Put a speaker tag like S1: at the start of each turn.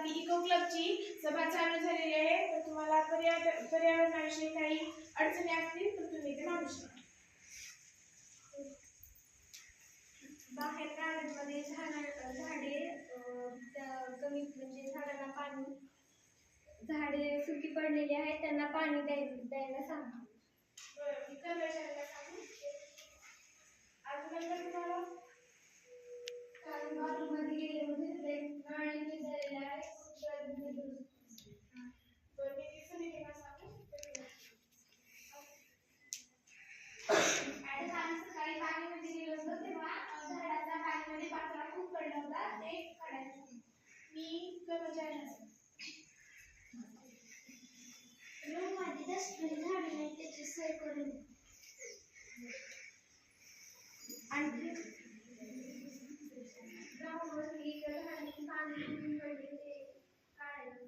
S1: आपली इको क्लबची सभा चालू झालेली आहे, तर तुम्हाला पर्यावरणाविषयी काही अडचणी असतील तर तुम्ही ते मांडू शकता.
S2: बाहेर गार्डनमध्ये झाडे कमी म्हणजे झाडांना पाणी, झाडे सुकी पडलेली आहेत त्यांना पाणी द्यायला सांगा. कारण बाथरूममध्ये गेले म्हणजे नळी झालेले आहे. सकाळी पाणीमध्ये गेलो होतो तेव्हा झाडाच्या पाणीमध्ये पाचरा खूप पडला होता, ते काढायचं.
S1: मी कर्मचारी
S2: माझी डस्टबिन झाली नाही, त्याची सोय करून आणि ग्राउंडवर पाणी पडले ते काढायला.